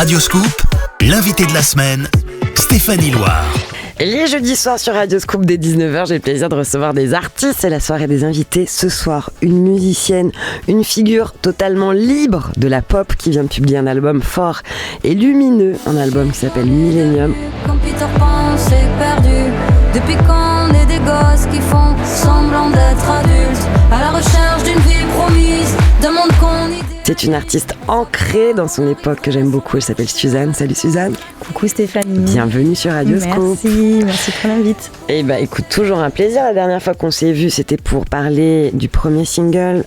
Radioscoop, l'invité de la semaine, Stéphanie Loire. Les jeudis soirs sur Radioscoop dès 19h, j'ai le plaisir de recevoir des artistes. C'est la soirée des invités. Ce soir, une musicienne, une figure totalement libre de la pop qui vient de publier un album fort et lumineux, un album qui s'appelle Millennium. Quand Peter Pan s'est perdu, depuis qu'on est des gosses qui font semblant d'être adultes, à la recherche d'une vie promise, d'un monde qu'on idéalise. C'est une artiste ancrée dans son époque que j'aime beaucoup. Elle s'appelle Suzanne. Salut Suzanne. Coucou Stéphanie. Bienvenue sur Radioscoop. Merci pour l'invite. Eh ben, écoute, toujours un plaisir. La dernière fois qu'on s'est vu, c'était pour parler du premier single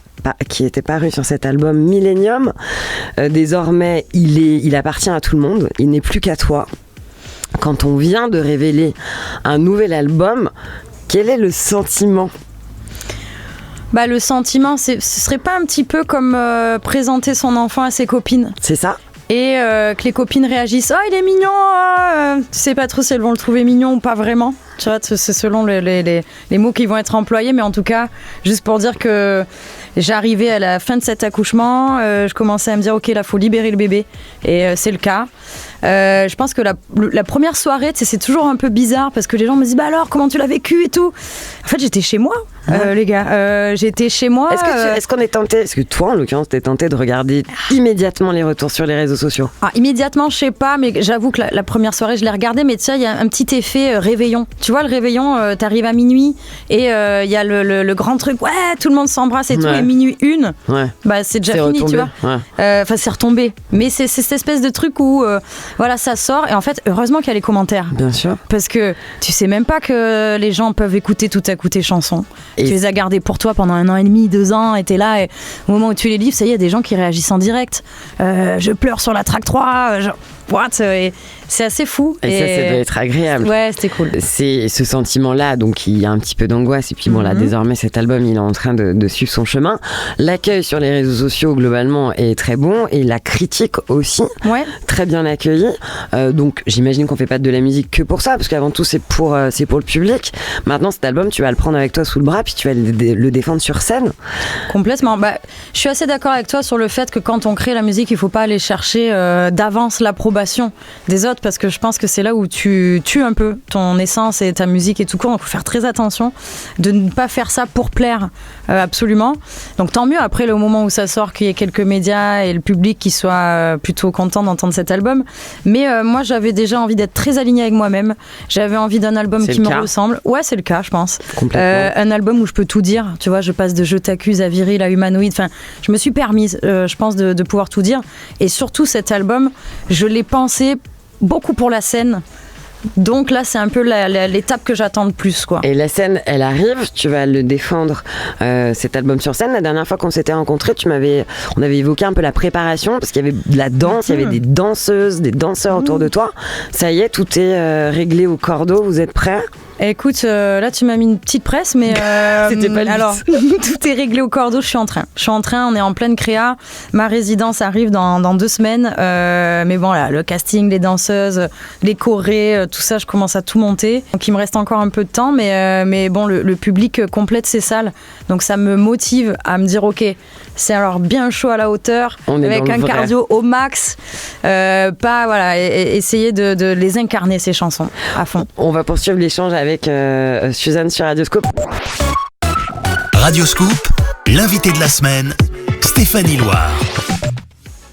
qui était paru sur cet album Millennium. Désormais, il appartient à tout le monde. Il n'est plus qu'à toi. Quand on vient de révéler un nouvel album, quel est le sentiment ? Le sentiment, ce serait pas un petit peu comme présenter son enfant à ses copines ? C'est ça ? Et que les copines réagissent « Oh, il est mignon !» Tu sais pas trop si elles vont le trouver mignon ou pas vraiment. Tu vois, c'est selon les mots qui vont être employés. Mais en tout cas, juste pour dire que j'arrivais à la fin de cet accouchement, je commençais à me dire « Ok, là, faut libérer le bébé. » Et c'est le cas. Je pense que la première soirée, c'est toujours un peu bizarre parce que les gens me disent « Bah alors, comment tu l'as vécu et tout ?» En fait, j'étais chez moi, les gars. J'étais chez moi. Est-ce qu'on est tenté, est-ce que toi, en l'occurrence, t'es tenté de regarder immédiatement les retours sur les réseaux sociaux ? Immédiatement, je sais pas, mais j'avoue que la première soirée, je l'ai regardée, mais tu sais, il y a un petit effet réveillon. Tu vois, le réveillon, t'arrives à minuit et il y a le grand truc, ouais, tout le monde s'embrasse et tout, et minuit une, c'est déjà fini, retombé, tu vois. C'est retombé. Mais c'est cette espèce de truc où, voilà, ça sort, et en fait, heureusement qu'il y a les commentaires. Bien sûr. Parce que tu sais même pas que les gens peuvent écouter tout à coup tes chansons. Et tu les as gardées pour toi pendant 1 an et demi, 2 ans, et t'es là, et au moment où tu les livres, ça y est, il y a des gens qui réagissent en direct. Je pleure sur la track 3, what, et c'est assez fou. Et ça doit être agréable. Ouais, c'était cool. C'est ce sentiment-là, donc il y a un petit peu d'angoisse. Et puis bon, là, désormais, cet album, il est en train de suivre son chemin. L'accueil sur les réseaux sociaux, globalement, est très bon. Et la critique aussi, très bien accueillie. Donc, j'imagine qu'on fait pas de la musique que pour ça, parce qu'avant tout, c'est pour le public. Maintenant, cet album, tu vas le prendre avec toi sous le bras, puis tu vas le défendre sur scène. Complètement. Je suis assez d'accord avec toi sur le fait que quand on crée la musique, il faut pas aller chercher d'avance l'approbation des autres, parce que je pense que c'est là où tu tues un peu ton essence et ta musique et tout court. Donc il faut faire très attention de ne pas faire ça pour plaire, absolument. Donc tant mieux après, au moment où ça sort, qu'il y ait quelques médias et le public qui soit plutôt content d'entendre cet album. Mais moi j'avais déjà envie d'être très alignée avec moi-même. J'avais envie d'un album qui me ressemble. Ouais, c'est le cas, je pense. Un album où je peux tout dire. Tu vois, je passe de Je t'accuse à Viril à Humanoïde. Enfin, je me suis permise, je pense, de pouvoir tout dire. Et surtout cet album, je l'ai pensé beaucoup pour la scène. Donc là, c'est un peu l'étape que j'attends le plus, quoi. Et la scène, elle arrive, tu vas le défendre, cet album sur scène. La dernière fois qu'on s'était rencontrés, on avait évoqué un peu la préparation, parce qu'il y avait de la danse, il y avait des danseuses, des danseurs autour de toi. Ça y est, tout est réglé au cordeau, vous êtes prêts ? Écoute, là tu m'as mis une petite presse, mais c'était pas le alors tout est réglé au cordeau. Je suis en train. On est en pleine créa. Ma résidence arrive dans 2 semaines. Mais bon, là, le casting, les danseuses, les chorés, tout ça, je commence à tout monter. Donc il me reste encore un peu de temps, mais bon, le public complète ces salles. Donc ça me motive à me dire, ok, c'est alors bien chaud à la hauteur, avec un cardio au max. Essayer de les incarner, ces chansons, à fond. On va poursuivre l'échange avec Suzanne sur Radioscoop. Radioscoop, l'invité de la semaine, Stéphanie Loire.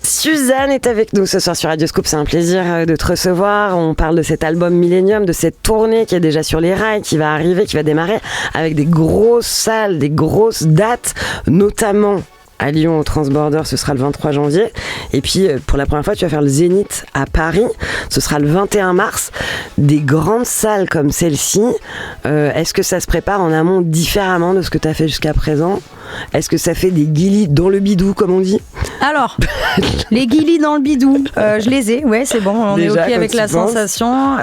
Suzanne est avec nous ce soir sur Radioscoop, c'est un plaisir de te recevoir. On parle de cet album Millennium, de cette tournée qui est déjà sur les rails, qui va arriver, qui va démarrer avec des grosses salles, des grosses dates, notamment à Lyon au Transborder, ce sera le 23 janvier. Et puis, pour la première fois, tu vas faire le Zénith à Paris. Ce sera le 21 mars. Des grandes salles comme celle-ci, est-ce que ça se prépare en amont différemment de ce que tu as fait jusqu'à présent ? Est-ce que ça fait des guilis dans le bidou, comme on dit ? Alors, les guilis dans le bidou, je les ai, ouais, c'est bon, on déjà, est OK avec la sensation.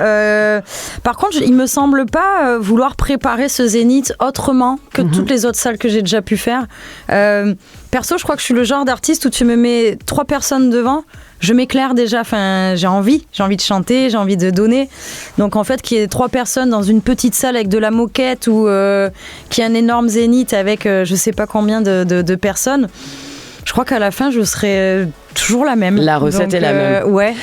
Par contre, il me semble pas vouloir préparer ce Zénith autrement que toutes les autres salles que j'ai déjà pu faire. Perso, je crois que je suis le genre d'artiste où tu me mets 3 personnes devant, je m'éclaire déjà, enfin, j'ai envie de chanter, j'ai envie de donner. Donc en fait, qu'il y ait 3 personnes dans une petite salle avec de la moquette ou qu'il y ait un énorme Zénith avec je sais pas combien de personnes, je crois qu'à la fin, je serai toujours la même. La recette est la même. Ouais.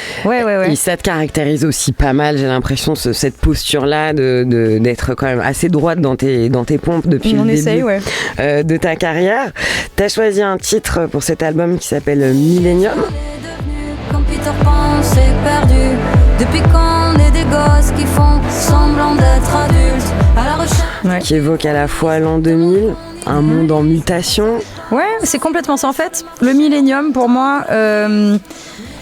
Et ça te caractérise aussi pas mal, j'ai l'impression, cette posture-là d'être quand même assez droite dans tes pompes depuis le début de ta carrière. T'as choisi un titre pour cet album qui s'appelle Millennium. Comme Peter Pan s'est perdu. Depuis quand on est des gosses qui font semblant d'être adultes à la recherche. Qui évoque à la fois l'an 2000, un monde en mutation. Ouais, c'est complètement ça. En fait, le millénium, pour moi,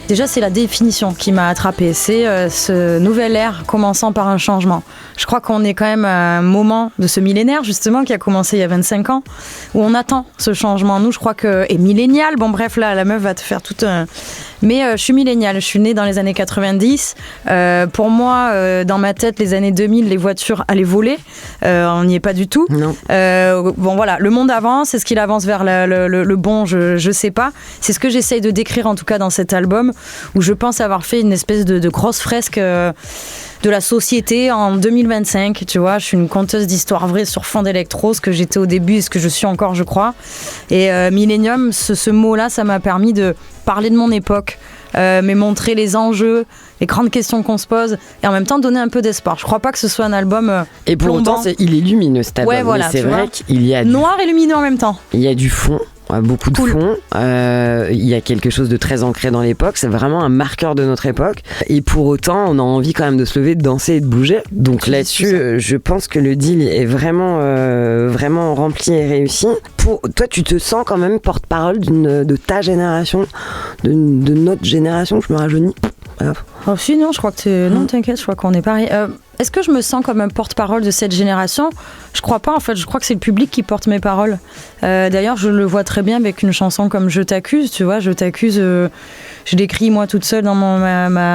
déjà, c'est la définition qui m'a attrapée. C'est ce nouvel ère commençant par un changement. Je crois qu'on est quand même à un moment de ce millénaire, justement, qui a commencé il y a 25 ans, où on attend ce changement. Nous, je crois que... Et millénial, bon bref, là, la meuf va te faire tout un... Mais je suis milléniale, je suis née dans les années 90. Pour moi, dans ma tête, les années 2000, les voitures allaient voler. On n'y est pas du tout. Non. Bon, voilà, le monde avance. Est-ce qu'il avance vers le bon? Je sais pas. C'est ce que j'essaye de décrire, en tout cas, dans cet album, où je pense avoir fait une espèce de grosse fresque de la société en 2025. Tu vois, je suis une conteuse d'histoires vraies sur fond d'électro, ce que j'étais au début et ce que je suis encore, je crois. Et Millennium, ce mot-là, ça m'a permis de parler de mon époque, mais montrer les enjeux, les grandes questions qu'on se pose, et en même temps donner un peu d'espoir. Je crois pas que ce soit un album et pour plombant. autant, il est lumineux cet album. Ouais, voilà, c'est vrai qu'il y a noir et lumineux en même temps. Il y a du fond. Beaucoup de fond, il y a quelque chose de très ancré dans l'époque, c'est vraiment un marqueur de notre époque, et pour autant on a envie quand même de se lever, de danser et de bouger, donc là-dessus je pense que le deal est vraiment rempli et réussi. Pour toi, tu te sens quand même porte-parole de ta génération, de notre génération? Je me rajeunis. Oh, si, non, je crois que non, t'inquiète, je crois qu'on est pareil. Est-ce que je me sens comme un porte-parole de cette génération? Je crois pas, en fait. Je crois que c'est le public qui porte mes paroles. D'ailleurs, je le vois très bien avec une chanson comme Je t'accuse, tu vois. Je t'accuse, je l'écris moi toute seule dans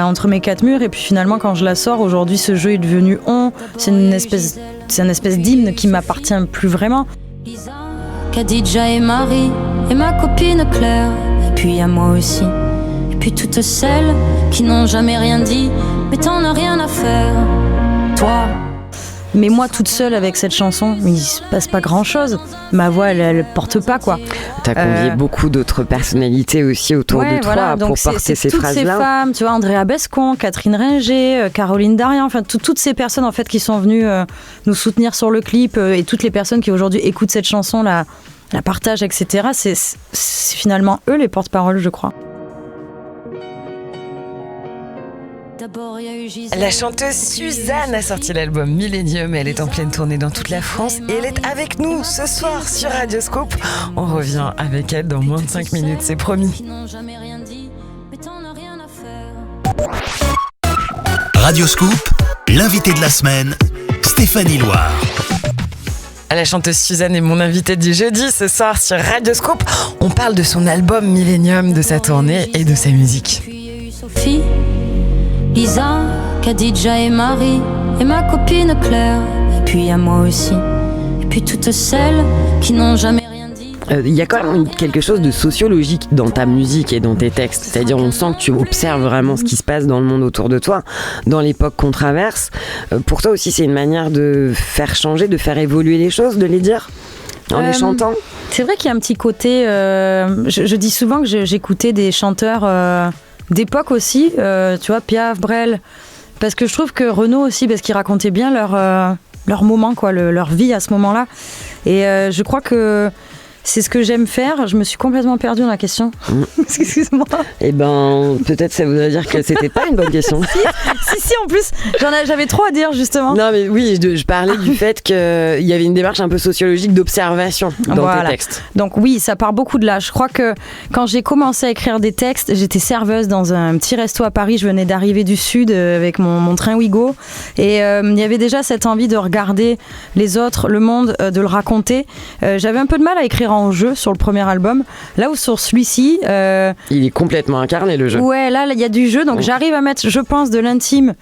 entre mes quatre murs, et puis finalement, quand je la sors, aujourd'hui, ce jeu est devenu c'est un espèce d'hymne qui m'appartient plus vraiment. Isa, Khadija et Marie, et ma copine Claire, et puis à moi aussi. Et puis toutes celles qui n'ont jamais rien dit, mais t'en as rien à faire, toi. Mais moi, toute seule avec cette chanson, il se passe pas grand-chose. Ma voix, elle porte pas, quoi. T'as convié beaucoup d'autres personnalités aussi autour de toi, voilà, pour porter ces phrases-là. Toutes ces femmes, tu vois, Andrea Bescon, Catherine Ringer, Caroline Darian, enfin toutes ces personnes en fait qui sont venues nous soutenir sur le clip, et toutes les personnes qui aujourd'hui écoutent cette chanson, la partagent, etc. C'est finalement eux les porte-paroles, je crois. La chanteuse Suzanne a sorti l'album Millennium, elle est en pleine tournée dans toute la France et elle est avec nous ce soir sur Radio Scoop. On revient avec elle dans moins de 5 minutes, c'est promis. Radio Scoop, l'invité de la semaine, Stéphanie Loire. La chanteuse Suzanne est mon invitée du jeudi ce soir sur Radio Scoop. On parle de son album Millennium, de sa tournée et de sa musique. Sophie, Isa, Khadija et Marie, et ma copine Claire, et puis à moi aussi, et puis toutes celles qui n'ont jamais rien dit. Il y a quand même quelque chose de sociologique dans ta musique et dans tes textes, c'est-à-dire on sent que tu observes vraiment ce qui se passe dans le monde autour de toi, dans l'époque qu'on traverse. Pour toi aussi, c'est une manière de faire changer, de faire évoluer les choses, de les dire en les chantant. C'est vrai qu'il y a un petit côté, je dis souvent que j'écoutais des chanteurs d'époque aussi, tu vois, Piaf, Brel, parce que je trouve que Renaud aussi, parce qu'ils racontaient bien leur moment, quoi, leur vie à ce moment-là, et je crois que c'est ce que j'aime faire. Je me suis complètement perdue dans la question. Excuse-moi. Eh ben, peut-être ça voudrait dire que c'était pas une bonne question. si, en plus, j'avais trop à dire, justement. Non, mais oui, je parlais du fait qu'il y avait une démarche un peu sociologique d'observation dans tes textes. Donc oui, ça part beaucoup de là. Je crois que quand j'ai commencé à écrire des textes, j'étais serveuse dans un petit resto à Paris. Je venais d'arriver du Sud avec mon train Ouigo. Et il y avait déjà cette envie de regarder les autres, le monde, de le raconter. J'avais un peu de mal à écrire en jeu sur le premier album, là où sur celui-ci il est complètement incarné, le jeu. Ouais, là il y a du jeu, donc j'arrive à mettre, je pense, de l'intime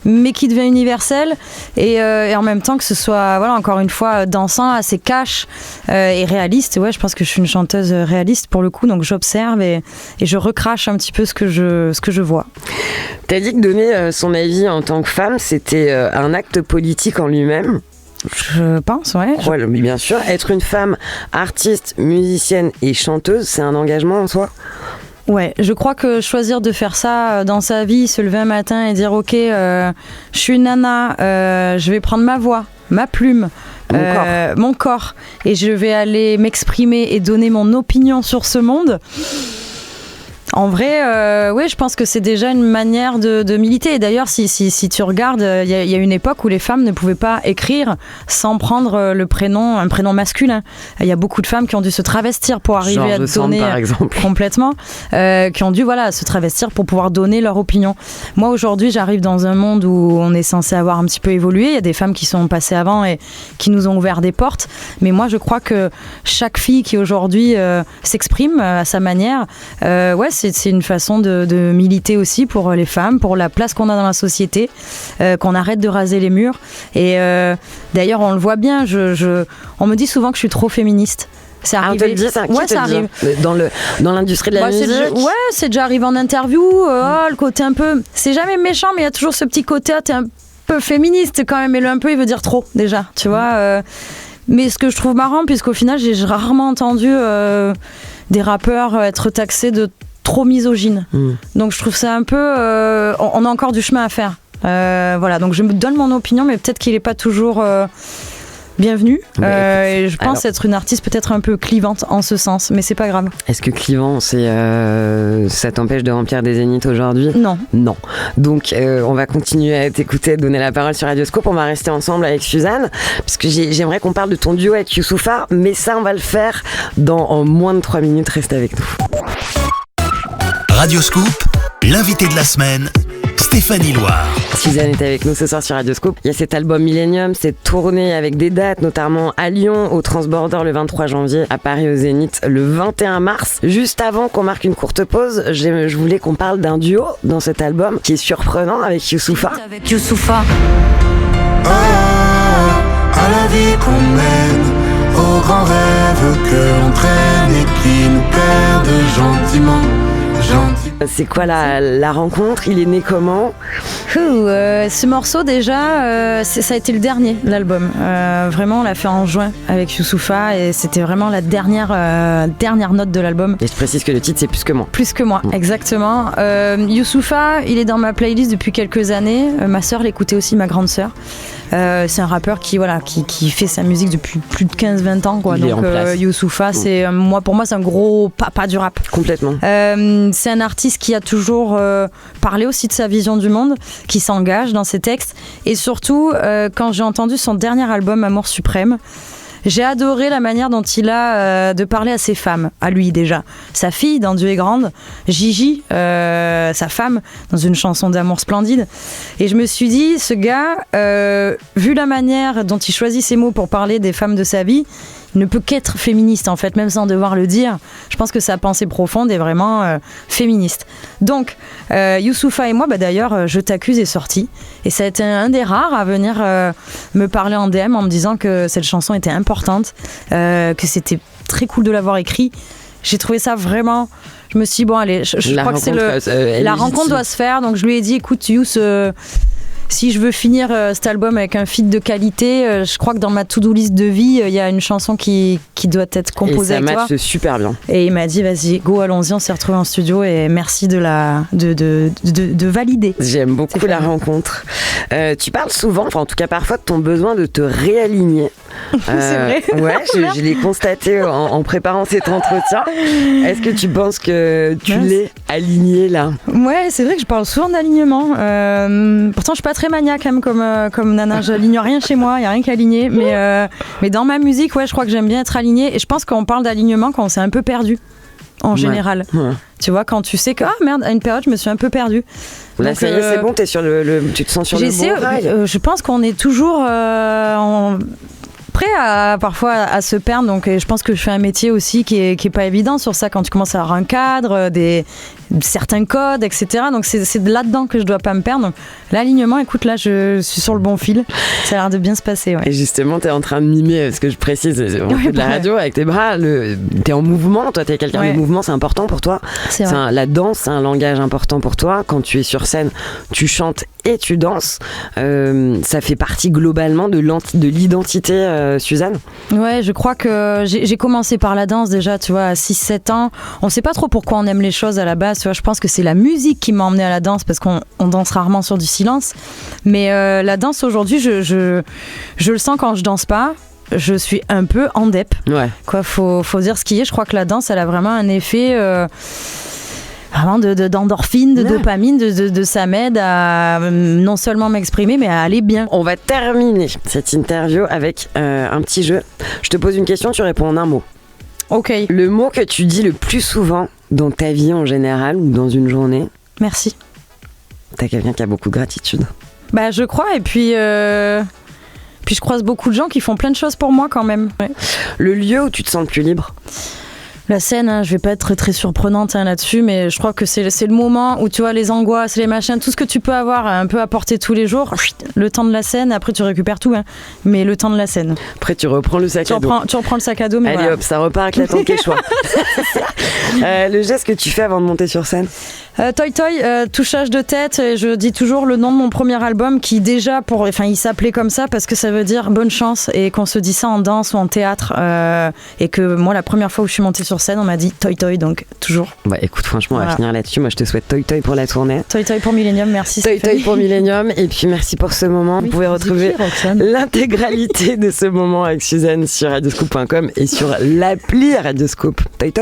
mais qui devient universel, et en même temps que ce soit, voilà, encore une fois, dansant, assez cash et réaliste. Ouais, je pense que je suis une chanteuse réaliste pour le coup, donc j'observe et je recrache un petit peu ce que je vois. T'as dit que donner son avis en tant que femme, c'était un acte politique en lui-même. Je pense, ouais. Ouais, mais bien sûr. Être une femme artiste, musicienne et chanteuse, c'est un engagement en soi. Ouais, je crois que choisir de faire ça dans sa vie, se lever un matin et dire ok, je suis une nana, je vais prendre ma voix, ma plume, mon corps, et je vais aller m'exprimer et donner mon opinion sur ce monde. En vrai, oui, je pense que c'est déjà une manière de militer. Et d'ailleurs, si tu regardes, il y a une époque où les femmes ne pouvaient pas écrire sans prendre un prénom masculin. Il y a beaucoup de femmes qui ont dû se travestir pour arriver à donner, par exemple. complètement, qui ont dû se travestir pour pouvoir donner leur opinion. Moi, aujourd'hui, j'arrive dans un monde où on est censé avoir un petit peu évolué. Il y a des femmes qui sont passées avant et qui nous ont ouvert des portes. Mais moi, je crois que chaque fille qui aujourd'hui s'exprime à sa manière, c'est une façon de militer aussi pour les femmes, pour la place qu'on a dans la société, qu'on arrête de raser les murs. Et d'ailleurs, on le voit bien, on me dit souvent que je suis trop féministe. C'est arrivé. On te le dit, ça arrive. Dans l'industrie de la musique. C'est déjà arrivé en interview. Le côté un peu. C'est jamais méchant, mais il y a toujours ce petit côté, t'es un peu féministe quand même. Et le un peu, il veut dire trop, déjà. Tu vois. Mais ce que je trouve marrant, puisqu'au final, j'ai rarement entendu des rappeurs être taxés de trop misogyne. Donc je trouve ça un peu on a encore du chemin à faire, voilà, donc je me donne mon opinion, mais peut-être qu'il n'est pas toujours bienvenu, et je pense être une artiste peut-être un peu clivante en ce sens, mais c'est pas grave. Est-ce que clivant, ça t'empêche de remplir des zéniths aujourd'hui? Non. Donc on va continuer à t'écouter, donner la parole sur Radioscope. On va rester ensemble avec Suzanne, parce que j'aimerais qu'on parle de ton duo avec Youssoupha, mais ça on va le faire en moins de 3 minutes. Reste avec nous. Radioscoop, l'invité de la semaine, Stéphanie Loire. Suzanne est avec nous ce soir sur Radioscoop. Il y a cet album Millennium, cette tournée avec des dates, notamment à Lyon, au Transborder le 23 janvier, à Paris au Zénith le 21 mars. Juste avant qu'on marque une courte pause, je voulais qu'on parle d'un duo dans cet album qui est surprenant avec Youssoupha. Avec Youssoupha. À la vie qu'on mène, aux grands rêves que l'on traîne et qui nous perdent gentiment. C'est quoi la rencontre? Il est né comment? Ce morceau déjà, ça a été le dernier de l'album. Vraiment, on l'a fait en juin avec Youssoupha et c'était vraiment la dernière note de l'album. Et je précise que le titre c'est Plus que moi. Plus que moi, exactement. Youssoupha, il est dans ma playlist depuis quelques années. Ma sœur l'écoutait aussi, ma grande sœur. C'est un rappeur qui fait sa musique depuis plus de 15-20 ans, quoi. Donc Youssoupha, pour moi c'est un gros papa du rap. Complètement. C'est un artiste qui a toujours parlé aussi de sa vision du monde, qui s'engage dans ses textes, et surtout quand j'ai entendu son dernier album Amour Suprême, j'ai adoré la manière dont il a de parler à ses femmes, à lui déjà. Sa fille dans Dieu est grande, Gigi, sa femme, dans une chanson d'amour splendide. Et je me suis dit, ce gars, vu la manière dont il choisit ses mots pour parler des femmes de sa vie, il ne peut qu'être féministe en fait, même sans devoir le dire. Je pense que sa pensée profonde est vraiment féministe. Donc, Youssoupha et moi, d'ailleurs, Je t'accuse est sorti. Et ça a été un des rares à venir me parler en DM en me disant que cette chanson était importante, que c'était très cool de l'avoir écrit. J'ai trouvé ça vraiment... Je me suis dit, bon allez, je crois que la rencontre doit se faire. Donc je lui ai dit, écoute Youss... si je veux finir cet album avec un feat de qualité, je crois que dans ma to-do list de vie, il y a une chanson qui doit être composée avec toi. Et ça matche super bien. Et il m'a dit, vas-y, go, allons-y, on s'est retrouvés en studio et merci de valider. J'aime beaucoup la rencontre. Tu parles souvent, en tout cas parfois, de ton besoin de te réaligner. C'est vrai. Ouais, je l'ai constaté en préparant cet entretien. Est-ce que tu penses que tu l'es aligné là? Ouais, c'est vrai que je parle souvent d'alignement. Pourtant, je suis pas très maniaque comme nana. Je n'aligne rien chez moi, il n'y a rien qu'à aligner. Mais dans ma musique, ouais, je crois que j'aime bien être alignée. Et je pense qu'on parle d'alignement quand on s'est un peu perdu. En général. Ouais. Tu vois, quand tu sais que, merde, à une période, je me suis un peu perdue. Là, donc, ça y est, c'est bon, tu te sens sur le bon rail. Je pense qu'on est toujours prêt parfois à se perdre. Donc, je pense que je fais un métier aussi qui est pas évident sur ça, quand tu commences à avoir un cadre, certains codes, etc. Donc, c'est là-dedans que je dois pas me perdre. Donc, l'alignement, écoute, là, je suis sur le bon fil. Ça a l'air de bien se passer. Ouais. Et justement, tu es en train de mimer, ce que je précise, on fait de la radio avec tes bras. Tu es en mouvement, toi, tu es quelqu'un de mouvement, c'est important pour toi. La danse, c'est un langage important pour toi. Quand tu es sur scène, tu chantes et tu danses. Ça fait partie globalement de l'identité Suzanne. Ouais, je crois que j'ai commencé par la danse déjà, tu vois, à 6-7 ans. On sait pas trop pourquoi on aime les choses à la base, tu vois. Je pense que c'est la musique qui m'a emmenée à la danse parce qu'on danse rarement sur du silence. Mais la danse aujourd'hui, je le sens quand je danse pas. Je suis un peu en dep. Ouais. Quoi, faut dire ce qui est. Je crois que la danse, elle a vraiment un effet vraiment d'endorphine, de dopamine, ça m'aide à non seulement m'exprimer, mais à aller bien. On va terminer cette interview avec un petit jeu. Je te pose une question, tu réponds en un mot. Ok. Le mot que tu dis le plus souvent dans ta vie en général ou dans une journée. Merci. T'as quelqu'un qui a beaucoup de gratitude. Bah, je crois, et puis je croise beaucoup de gens qui font plein de choses pour moi quand même. Ouais. Le lieu où tu te sens le plus libre. La scène, hein, je vais pas être très, très surprenante là-dessus, mais je crois que c'est le moment où tu vois les angoisses, les machins, tout ce que tu peux avoir un peu à porter tous les jours, le temps de la scène, après tu récupères tout, hein, mais le temps de la scène. Après tu reprends le sac à dos. Tu reprends le sac à dos, mais allez voilà. Hop, ça repart avec la tente Quechua. Le geste que tu fais avant de monter sur scène. Toy Toy, touchage de tête, je dis toujours le nom de mon premier album qui déjà, il s'appelait comme ça parce que ça veut dire bonne chance et qu'on se dit ça en danse ou en théâtre et que moi la première fois où je suis montée sur scène on m'a dit Toy Toy, donc toujours. Bah écoute, franchement on va finir là-dessus, moi je te souhaite Toy Toy pour la tournée. Toy Toy pour Millennium, merci. Toy Toy pour Millennium et puis merci pour ce moment. Vous pouvez retrouver l'intégralité de ce moment avec Suzanne sur radioscoop.com et sur l'appli Radioscoop. Toy Toy.